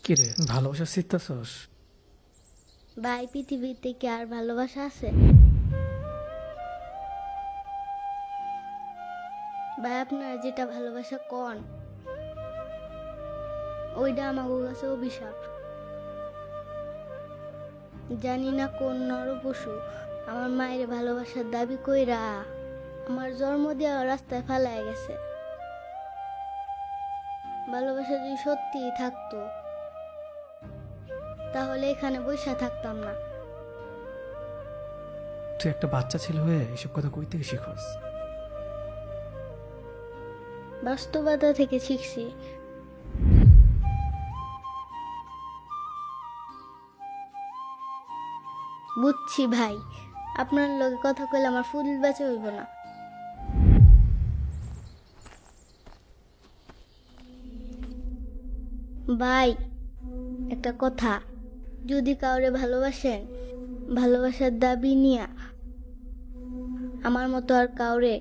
কিরে ভালোবাসা শিখতেছস? ভাই পৃথিবীতে কি আর ভালোবাসা আছে? ভাই আপনারা যেটা ভালোবাসা কন ওইটা আমার কাছে অভিশাপ। জানি না কোন নরপশু আমার মায়ের ভালোবাসার দাবি কইরা আমার জন্ম দেওয়া রাস্তায় ফেলায় গেছে। ভালোবাসা যদি সত্যিই থাকতো তাহলে এখানে বসে থাকতাম না। তুই একটা বাচ্চা ছেলে হয়ে এসব কথা কই থেকে শিখস? বাস্তবতা থেকে শিখছি। বুঝছি ভাই, আপনার লগে কথা কইলে আমার ফুল বেঁচে হইব না। ভাই একটা কথা, যদি কাউরে ভালোবাসেন ভালোবাসার দাবি নিয়া আমার মতো আর কাউরে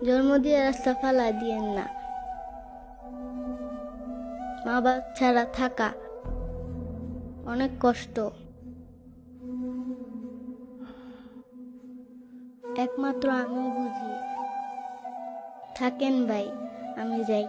জন্ম দিয়ে রাস্তা ফালা দিয়েন না। মা বাবা ছাড়া থাকা অনেক কষ্ট, একমাত্র আমি বুঝি। থাকেন ভাই, আমি যাই।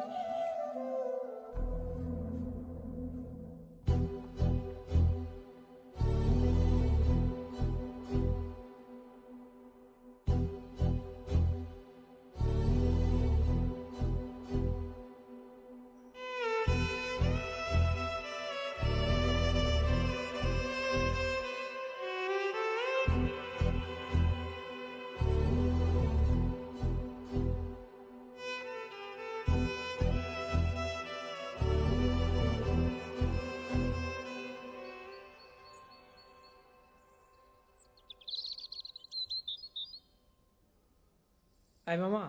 আই মামা,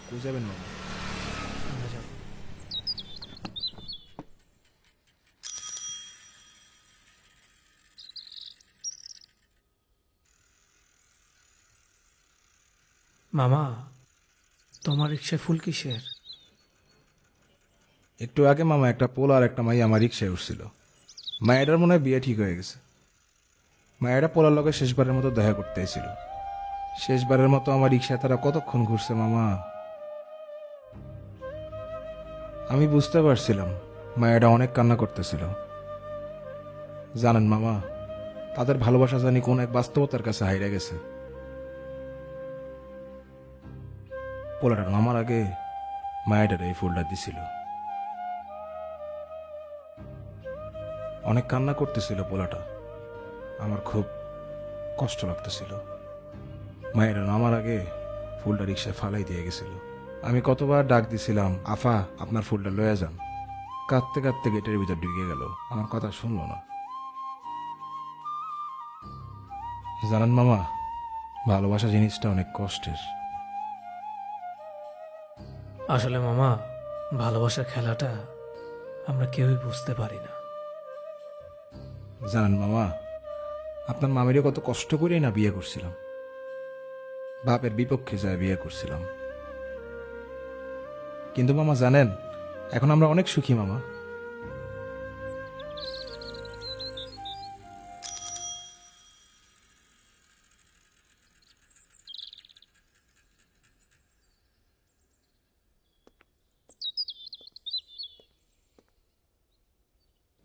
কই যাবেন মামা? আমরা যাব। মামা, তোমার রিক্সায় ফুল কিসের? একটু আগে মামা একটা পোল আর একটা মাই আমার রিক্সায় উঠছিল। মায়েরার মনে হয় বিয়ে ঠিক হয়ে গেছে। মায়েরা পোলার লগে শেষবারের মতো দেখা করতে এসেছিল। শেষবারের মতো আমার রিক্সায় তারা কতক্ষণ ঘুরছে মামা। আমি বুঝতে পারছিলাম মায়েরা অনেক কান্না করতেছিল। জানেন মামা, তাদের ভালোবাসা জানি কোন এক বাস্তবতার কাছে হাইরা গেছে। পোলাটা নামার আগে মায়েরার এই ফুলটা দিছিল। অনেক কান্না করতেছিল পোলাটা। আমার খুব কষ্ট লাগতেছিল। মায়ের নামার আগে ফুলটা রিক্সায় ফালাই দিয়ে গেছিল। আমি কতবার ডাক দিছিলাম, আফা আপনার ফুলটা লয়ে যান। কাঁদতে কাঁদতে গেটের ভিতর ঢুকে গেল, আমার কথা শুনলো না। জানেন মামা, ভালোবাসা জিনিসটা অনেক কষ্টের। আসলে মামা, ভালোবাসার খেলাটা আমরা কেউই বুঝতে পারি না। জানেন মামা, আপনার মামিরও কত কষ্ট করেই না বিয়ে করছিলাম। বাপের বিপক্ষে যায় বিয়ে করছিলাম। কিন্তু মামা জানেন, এখন আমরা অনেক সুখী মামা।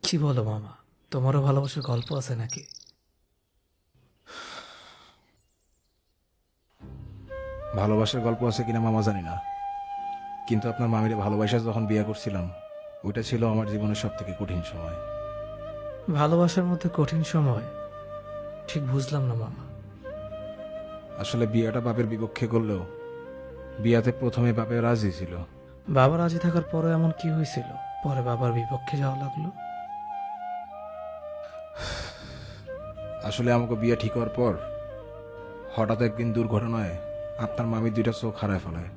কি বলো মামা, তোমারও ভালোবাসার গল্প আছে নাকি? ভালোবাসার গল্প আছে কিনা মামা জানি না, কিন্তু আপনার মামিরে ভালোবাসা যখন বিয়ে করছিলাম, ওইটা ছিল আমার জীবনের সব থেকে কঠিন সময়। ভালোবাসার মধ্যে কঠিন সময় ঠিক বুঝলাম না মামা। আসলে বিয়েটা বাপের বিপক্ষে করলেও বিয়াতে প্রথমে বাপে রাজি ছিল। বাবা রাজি থাকার পরে এমন কি হয়েছিল পরে বাবার বিপক্ষে যাওয়া লাগলো? আসলে আমাকে বিয়ে ঠিক হওয়ার পর হঠাৎ একদিন দুর্ঘটনায় আপনার মামি দুইটা চোখ হারায় ফেলায়।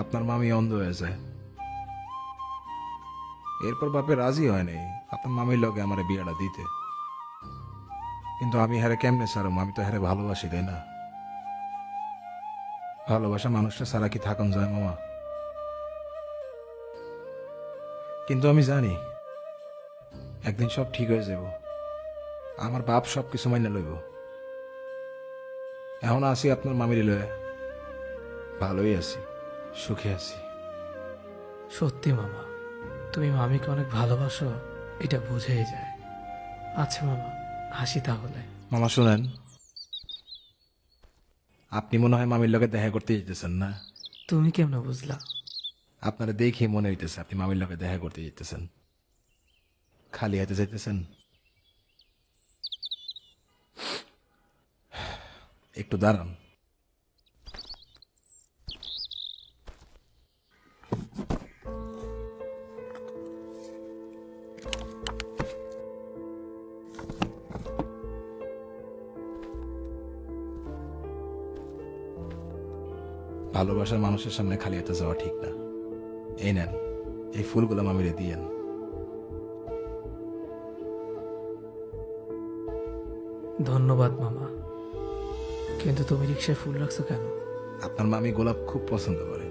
আপনার মামি অন্ধ হয়ে যায়। এরপর বাপে রাজি হয় নাই আপনার মামির লগে আমার বিয়েটা দিতে। কিন্তু আমি হারে কেমনে ছাড়ম, আমি তো হারে ভালোবাসি, তাই না? ভালোবাসা মানুষটা ছাড়া কি থাকুন যায় মামা? কিন্তু আমি জানি একদিন সব ঠিক হয়ে যাব। আমার বাপ সব কিছু মাইনে লইব। এখন আছি আপনার মামির লয়ে, ভালোই আছি, সুখে আছি। সত্যি মামা, তুমি মামিকে অনেক ভালোবাসো, এটা বোঝাই যায়। আচ্ছা মামা, হাসি তাহলে। মামা শুনেন, আপনি মনে হয় মামির লগে দেখা করতে যেতেছেন না? তুমি কেমন বুঝলা? আপনারা দেখে মনে হইতেছে আপনি মামির লগে দেখা করতে যেতেছেন। খালি হাতে যাইতেছেন? একটু দাঁড়ান। ভালোবাসার মানুষের সামনে খালি হাতে যাওয়া ঠিক না। এই নেন, এই ফুলগুলো মামিরে দিয়েন। ধন্যবাদ মামা, কিন্তু তুমি রিক্সায় ফুল রাখছো কেন? আপনার মামি গোলাপ খুব পছন্দ করে,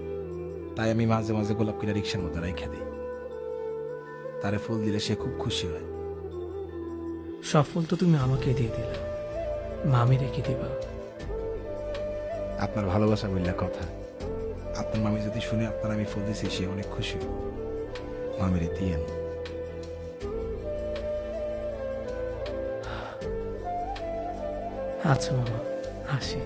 তাই আমি মাঝে মাঝে গোলাপ কিনা রিক্সার মধ্যে রেখে দিই। তারে ফুল দিলে সে খুব খুশি হয়। সব ফুল তো তুমি আমাকে দিয়ে দিলে, মামি রেখে দিবা? আপনার ভালোবাসা বললে কথা। আপনার মামি যদি শুনে আপনার আমি ফুল দিছি, সে অনেক খুশি হবে। মামিরে দিয়েন। আচ্ছা মামা, হাসি।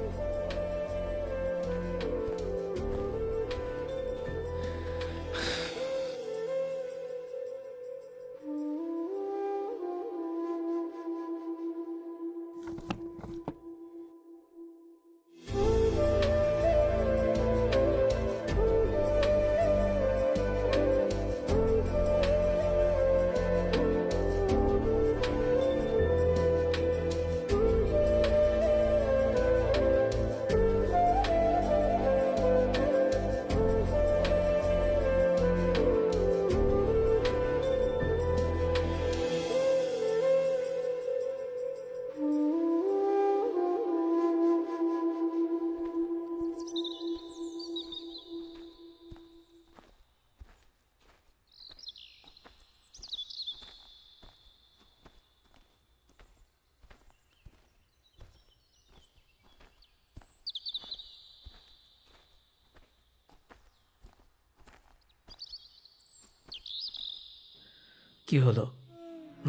কি হলো,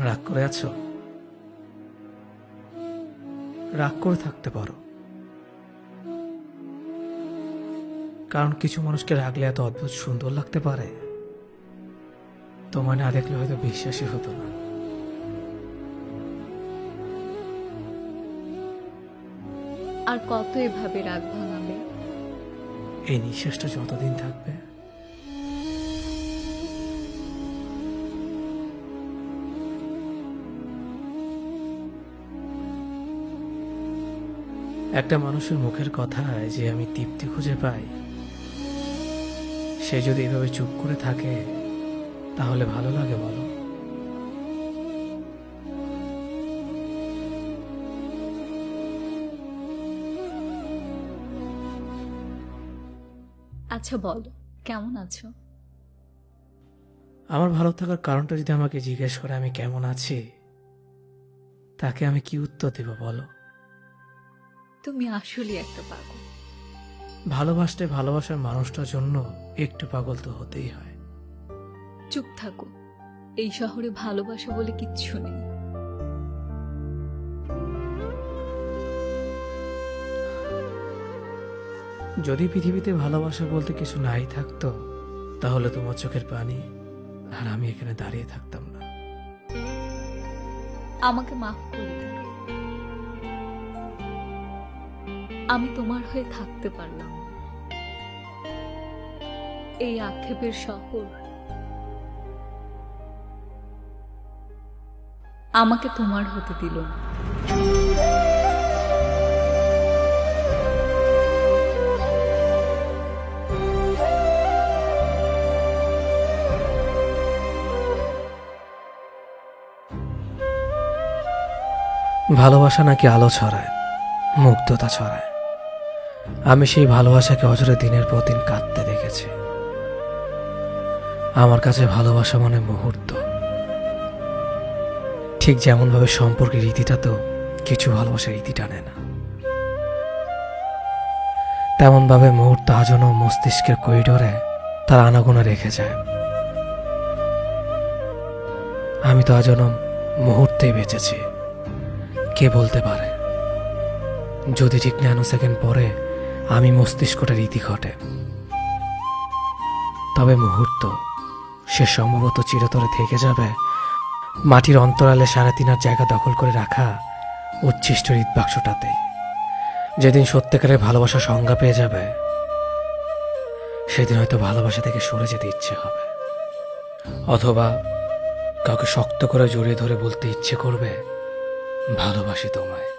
রাগ করে আছো? রাগ করে থাকতে পারো, কারণ কিছু মানুষকে রাগলে এত অদ্ভুত সুন্দর লাগতে পারে, তোমায় না দেখলে হয়তো বিশ্বাসই হতো না। আর কত এভাবে রাগ ভাঙাবে? এই নিঃশ্বাসটা যতদিন থাকবে। একটা মানুষের মুখের কথায় যে আমি তৃপ্তি খুঁজে পাই, সে যদি এভাবে চুপ করে থাকে তাহলে ভালো লাগে বলো? আচ্ছা বলো, কেমন আছো? আমার ভালো থাকার কারণটা যদি আমাকে জিজ্ঞেস করে আমি কেমন আছি, তাকে আমি কি উত্তর দেব বলো? তুমি আসলে একটা পাগল। ভালোবাসতে ভালোবাসার মানুষটার জন্য একটু পাগল তো হতেই হয়। চুপ থাকো, এই শহরে ভালোবাসা বলে কিচ্ছু নেই। যদি পৃথিবীতে ভালোবাসা বলতে কিছু নাই থাকতো, তাহলে তোমার চোখের পানি আর আমি এখানে দাঁড়িয়ে থাকতাম না। আমাকে মাফ করে দিন, আমি তোমার হয়ে থাকতে পারলাম না। এই আক্ষেপের শহর আমাকে তোমার হতে দিল না। ভালোবাসা নাকি আলো ছড়ায়, মুগ্ধতা ছড়ায়, আমি সেই ভালোবাসাকে অজরে দিনের পর দিন কাঁদতে দেখেছি। আমার কাছে ভালোবাসা মানে মুহূর্ত, ঠিক যেমনভাবে সম্পর্কের রীতিটা তো কিছু ভালোবাসার রীতি টানে না, তেমনভাবে মুহূর্ত আজও মস্তিষ্কের করিডোরে তার আনাগোনা রেখে যায়। আমি তো আজও মুহূর্তেই বেঁচেছি। কে বলতে পারে যদি ঠিক ন্যানো সেকেন্ড পরে আমি মস্তিষ্কটা রীতি ঘটে, তবে মুহূর্ত সে সম্ভবত চিরতরে থেকে যাবে মাটির অন্তরালে 3.5 জায়গা দখল করে রাখা উচ্ছিষ্ট হৃদবাক্সটাতেই। যেদিন সত্যিকারের ভালোবাসা সংজ্ঞা পেয়ে যাবে, সেদিন হয়তো ভালোবাসা থেকে সরে যেতে ইচ্ছে হবে, অথবা কাউকে শক্ত করে জড়িয়ে ধরে বলতে ইচ্ছে করবে, ভালোবাসি তোমায়।